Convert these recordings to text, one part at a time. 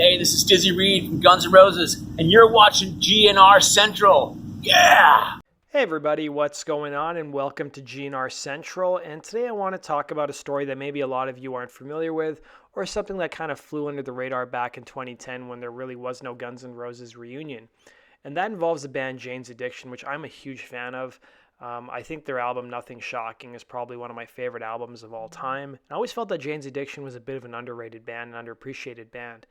Hey, this is Dizzy Reed from Guns N' Roses, and you're watching GNR Central. Yeah! Hey everybody, what's going on, and welcome to GNR Central. And today I want to talk about a story that maybe a lot of you aren't familiar with, or something that kind of flew under the radar back in 2010 when there really was no Guns N' Roses reunion. And that involves the band Jane's Addiction, which I'm a huge fan of. I think their album Nothing Shocking is probably one of my favorite albums of all time. I always felt that Jane's Addiction was a bit of an underrated band, an underappreciated band.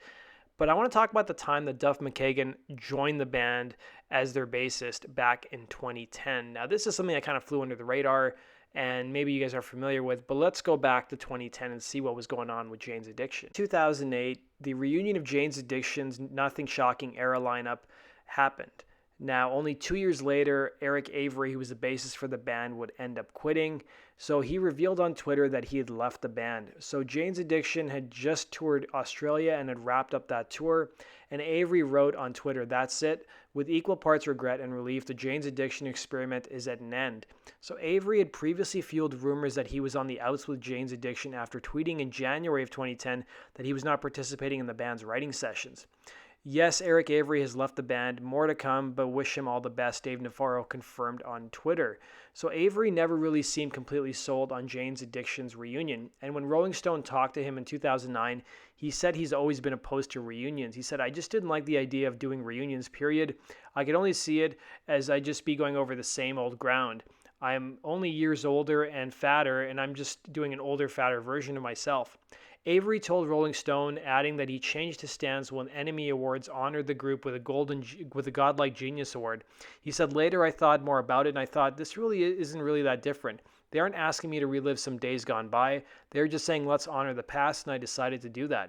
But I want to talk about the time that Duff McKagan joined the band as their bassist back in 2010. Now, this is something that kind of flew under the radar, and maybe you guys are familiar with, but let's go back to 2010 and see what was going on with Jane's Addiction. 2008, the reunion of Jane's Addiction's Nothing Shocking era lineup happened. Now, only 2 years later, Eric Avery, who was the bassist for the band, would end up quitting. So he revealed on Twitter that he had left the band. So Jane's Addiction had just toured Australia and had wrapped up that tour. And Avery wrote on Twitter, "That's it. With equal parts regret and relief, the Jane's Addiction experiment is at an end." So Avery had previously fueled rumors that he was on the outs with Jane's Addiction after tweeting in January of 2010 that he was not participating in the band's writing sessions. Yes, Eric Avery has left the band. More to come, but wish him all the best, Dave Navarro confirmed on Twitter. So Avery never really seemed completely sold on Jane's Addiction's reunion. And when Rolling Stone talked to him in 2009, he said he's always been opposed to reunions. He said, "I just didn't like the idea of doing reunions, period. I could only see it as I'd just be going over the same old ground. I'm only years older and fatter, and I'm just doing an older, fatter version of myself." Avery told Rolling Stone, adding that he changed his stance when Enemy Awards honored the group with a Godlike Genius Award. He said, "Later I thought more about it, and I thought this really isn't really that different. They aren't asking me to relive some days gone by. They're just saying let's honor the past, and I decided to do that."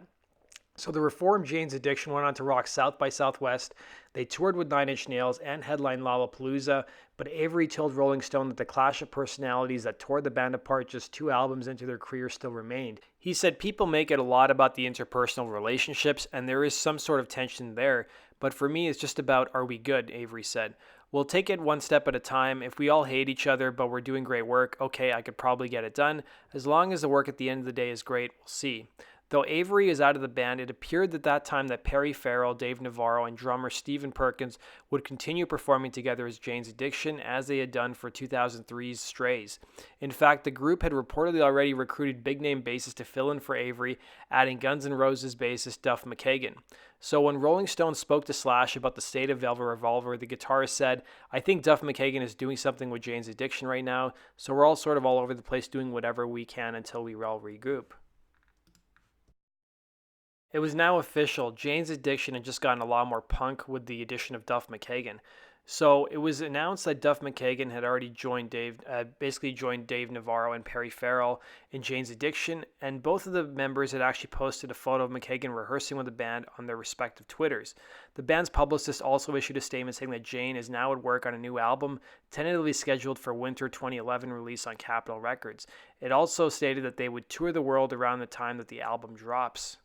So the reformed Jane's Addiction went on to rock South by Southwest. They toured with Nine Inch Nails and headlined Lollapalooza, but Avery told Rolling Stone that the clash of personalities that tore the band apart just 2 albums into their career still remained. He said, "People make it a lot about the interpersonal relationships, and there is some sort of tension there, but for me it's just about, are we good?" Avery said. "We'll take it one step at a time. If we all hate each other, but we're doing great work, okay, I could probably get it done. As long as the work at the end of the day is great, we'll see." Though Avery is out of the band, it appeared at that time that Perry Farrell, Dave Navarro, and drummer Stephen Perkins would continue performing together as Jane's Addiction, as they had done for 2003's Strays. In fact, the group had reportedly already recruited big-name bassists to fill in for Avery, adding Guns N' Roses bassist Duff McKagan. So when Rolling Stone spoke to Slash about the state of Velvet Revolver, the guitarist said, "I think Duff McKagan is doing something with Jane's Addiction right now, so we're all sort of all over the place doing whatever we can until we all regroup." It was now official. Jane's Addiction had just gotten a lot more punk with the addition of Duff McKagan. So it was announced that Duff McKagan had already joined Dave Navarro and Perry Farrell in Jane's Addiction, and both of the members had actually posted a photo of McKagan rehearsing with the band on their respective Twitters. The band's publicist also issued a statement saying that Jane is now at work on a new album, tentatively scheduled for winter 2011 release on Capitol Records. It also stated that they would tour the world around the time that the album drops.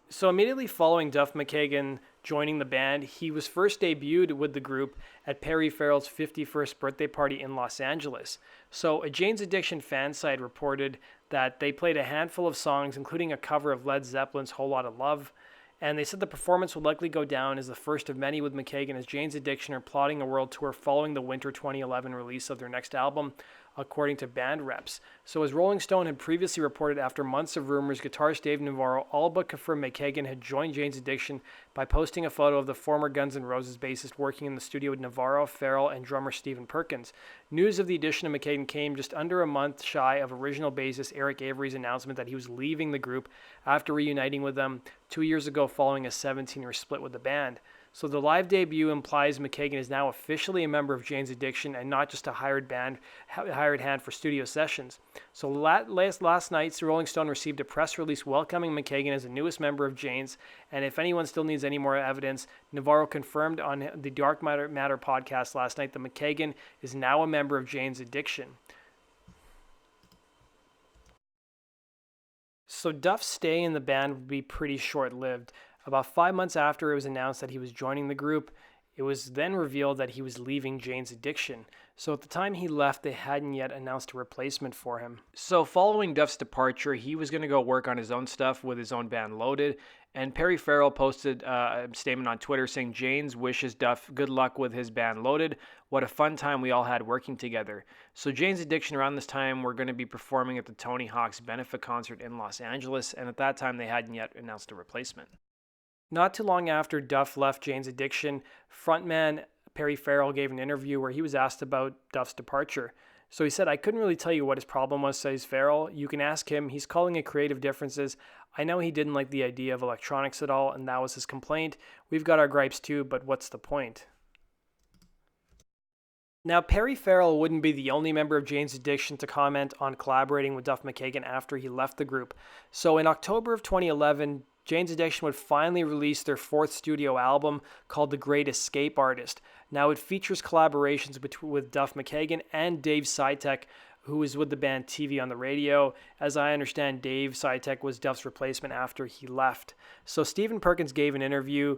So immediately following Duff McKagan joining the band, he was first debuted with the group at Perry Farrell's 51st birthday party in Los Angeles. So a Jane's Addiction fan site reported that they played a handful of songs, including a cover of Led Zeppelin's Whole Lotta Love, and they said the performance would likely go down as the first of many with McKagan, as Jane's Addiction are plotting a world tour following the winter 2011 release of their next album, according to band reps. So as Rolling Stone had previously reported, after months of rumors, guitarist Dave Navarro all but confirmed McKagan had joined Jane's Addiction by posting a photo of the former Guns N' Roses bassist working in the studio with Navarro, Farrell, and drummer Stephen Perkins. News of the addition of McKagan came just under a month shy of original bassist Eric Avery's announcement that he was leaving the group after reuniting with them 2 years ago following a 17-year split with the band. So the live debut implies McKagan is now officially a member of Jane's Addiction and not just a hired hand for studio sessions. So last night, Rolling Stone received a press release welcoming McKagan as the newest member of Jane's. And if anyone still needs any more evidence, Navarro confirmed on the Dark Matter podcast last night that McKagan is now a member of Jane's Addiction. So Duff's stay in the band would be pretty short-lived. About 5 months after it was announced that he was joining the group, It was then revealed that he was leaving Jane's Addiction. So at the time he left, they hadn't yet announced a replacement for him. So following Duff's departure, he was going to go work on his own stuff with his own band Loaded. And Perry Farrell posted a statement on Twitter saying, "Janes wishes Duff good luck with his band Loaded. What a fun time we all had working together." So Jane's Addiction around this time were going to be performing at the Tony Hawk's benefit concert in Los Angeles. And at that time, they hadn't yet announced a replacement. Not too long after Duff left Jane's Addiction, frontman Perry Farrell gave an interview where he was asked about Duff's departure. So he said, "I couldn't really tell you what his problem was," says Farrell. "You can ask him. He's calling it creative differences. I know he didn't like the idea of electronics at all, and that was his complaint. We've got our gripes too, but what's the point?" Now, Perry Farrell wouldn't be the only member of Jane's Addiction to comment on collaborating with Duff McKagan after he left the group. So in October of 2011, Jane's Addiction would finally release their fourth studio album called The Great Escape Artist. Now it features collaborations with Duff McKagan and Dave Sitek, who was with the band TV on the Radio. As I understand, Dave Sitek was Duff's replacement after he left. So Stephen Perkins gave an interview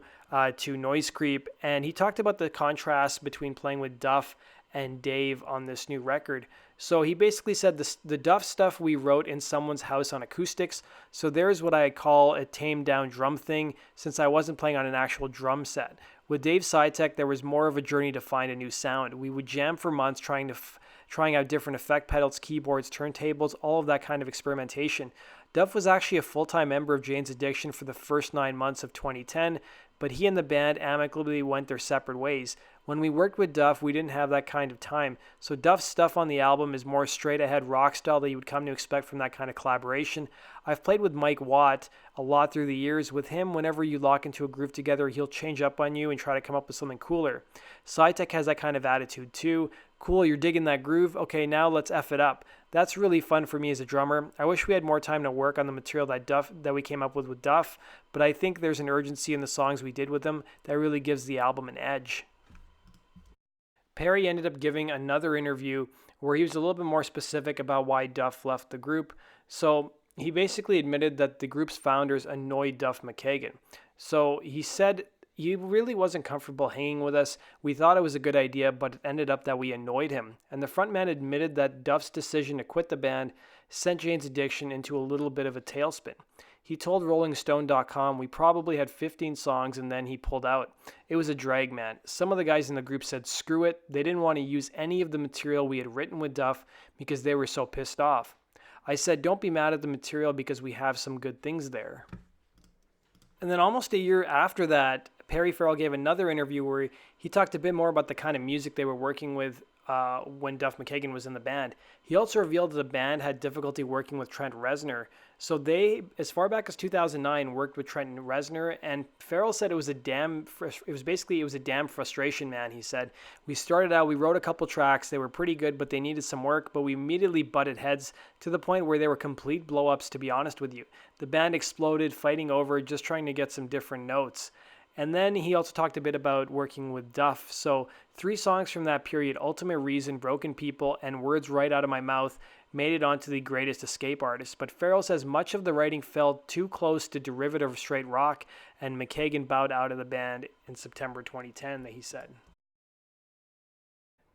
to Noise Creep, and he talked about the contrast between playing with Duff and Dave on this new record. So he basically said the Duff stuff we wrote in someone's house on acoustics. So there's what I call a tamed down drum thing, since I wasn't playing on an actual drum set. With Dave Sitek, there was more of a journey to find a new sound. We would jam for months trying out different effect pedals, keyboards, turntables, all of that kind of experimentation. Duff was actually a full-time member of Jane's Addiction for the first 9 months of 2010, but he and the band amicably went their separate ways. When we worked with Duff, we didn't have that kind of time. So Duff's stuff on the album is more straight-ahead rock style that you would come to expect from that kind of collaboration. I've played with Mike Watt a lot through the years. With him, whenever you lock into a groove together, he'll change up on you and try to come up with something cooler. Sitek has that kind of attitude too. Cool, you're digging that groove? Okay, now let's F it up. That's really fun for me as a drummer. I wish we had more time to work on the material that we came up with Duff, but I think there's an urgency in the songs we did with them that really gives the album an edge. Perry ended up giving another interview where he was a little bit more specific about why Duff left the group. So he basically admitted that the group's founders annoyed Duff McKagan. So he said he really wasn't comfortable hanging with us. We thought it was a good idea, but it ended up that we annoyed him. And the frontman admitted that Duff's decision to quit the band sent Jane's Addiction into a little bit of a tailspin. He told RollingStone.com, "We probably had 15 songs and then he pulled out. It was a drag, man. Some of the guys in the group said screw it. They didn't want to use any of the material we had written with Duff because they were so pissed off. I said, don't be mad at the material because we have some good things there." And then almost a year after that, Perry Farrell gave another interview where he talked a bit more about the kind of music they were working with when Duff McKagan was in the band. He also revealed that the band had difficulty working with Trent Reznor. So they, as far back as 2009, worked with Trent Reznor, and Farrell said it was a damn frustration, man. He said, "We started out, we wrote a couple tracks, they were pretty good, but they needed some work, but we immediately butted heads to the point where they were complete blow-ups, to be honest with you. The band exploded, fighting over, just trying to get some different notes." And then he also talked a bit about working with Duff. So 3 songs from that period, Ultimate Reason, Broken People, and Words Right Out of My Mouth, made it onto The Greatest Escape Artist. But Farrell says much of the writing felt too close to derivative straight rock, and McKagan bowed out of the band in September 2010, that he said.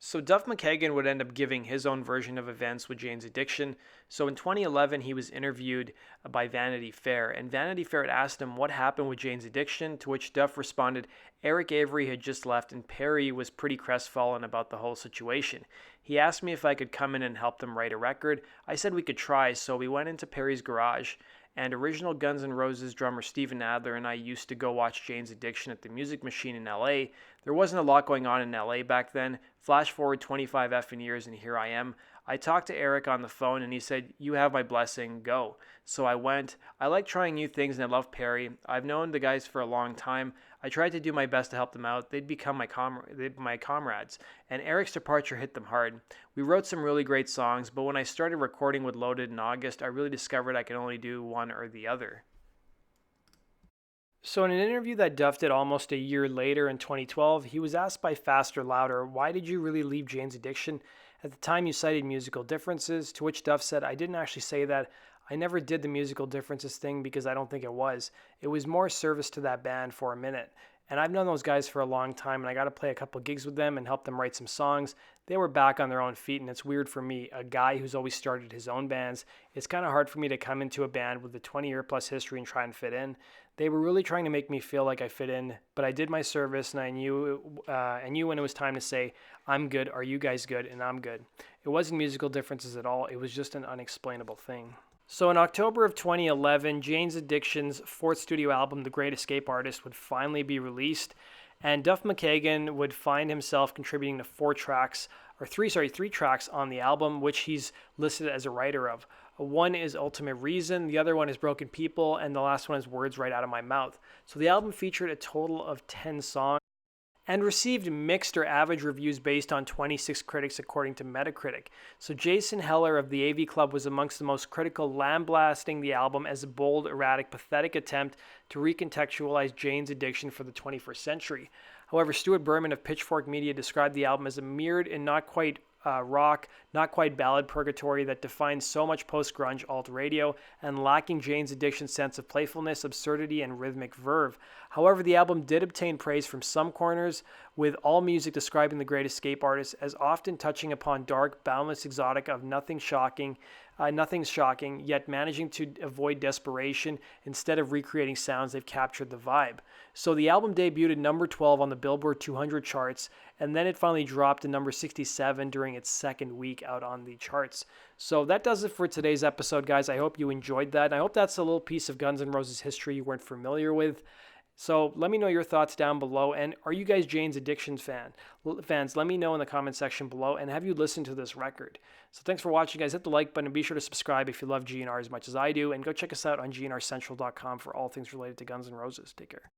So Duff McKagan would end up giving his own version of events with Jane's Addiction. So in 2011, he was interviewed by Vanity Fair, and Vanity Fair had asked him what happened with Jane's Addiction, to which Duff responded, Eric Avery had just left and Perry was pretty crestfallen about the whole situation. He asked me if I could come in and help them write a record. I said we could try, so we went into Perry's garage, and original Guns N' Roses drummer Steven Adler and I used to go watch Jane's Addiction at the Music Machine in LA. There wasn't a lot going on in LA back then. Flash forward 25 effing years and here I am. I talked to Eric on the phone and he said, "You have my blessing, go." So I went. I like trying new things and I love Perry. I've known the guys for a long time. I tried to do my best to help them out. They'd become my comrades. And Eric's departure hit them hard. We wrote some really great songs, but when I started recording with Loaded in August, I really discovered I could only do one or the other. So in an interview that Duff did almost a year later in 2012, he was asked by Faster Louder, "Why did you really leave Jane's Addiction? At the time you cited musical differences," to which Duff said, "I didn't actually say that. I never did the musical differences thing because I don't think it was. It was more service to that band for a minute." And I've known those guys for a long time, and I got to play a couple gigs with them and help them write some songs. They were back on their own feet, and it's weird for me, a guy who's always started his own bands. It's kind of hard for me to come into a band with a 20-year plus history and try and fit in. They were really trying to make me feel like I fit in, but I did my service, and I knew when it was time to say, I'm good, are you guys good, and I'm good. It wasn't musical differences at all. It was just an unexplainable thing. So in October of 2011, Jane's Addiction's fourth studio album, The Great Escape Artist, would finally be released, and Duff McKagan would find himself contributing to three tracks on the album, which he's listed as a writer of. One is Ultimate Reason, the other one is Broken People, and the last one is Words Right Out of My Mouth. So the album featured a total of 10 songs and received mixed or average reviews based on 26 critics according to Metacritic. So Jason Heller of the AV Club was amongst the most critical, lambasting the album as a bold, erratic, pathetic attempt to recontextualize Jane's addiction for the 21st century. However, Stuart Berman of Pitchfork Media described the album as a mirrored and not quite rock, not quite ballad purgatory that defines so much post-grunge alt radio and lacking Jane's Addiction's sense of playfulness, absurdity, and rhythmic verve. However, the album did obtain praise from some corners, with AllMusic describing The Great Escape Artist as often touching upon dark, boundless exotic of nothing's shocking, yet managing to avoid desperation instead of recreating sounds. They've captured the vibe. So the album debuted at number 12 on the Billboard 200 charts, and then it finally dropped to number 67 during its second week out on the charts. So that does it for today's episode, guys. I hope you enjoyed that. I hope that's a little piece of Guns N' Roses history you weren't familiar with. So let me know your thoughts down below. And are you guys Jane's Addiction fans? Let me know in the comment section below. And have you listened to this record? So thanks for watching, guys. Hit the like button and be sure to subscribe if you love GNR as much as I do. And go check us out on gnrcentral.com for all things related to Guns N' Roses. Take care.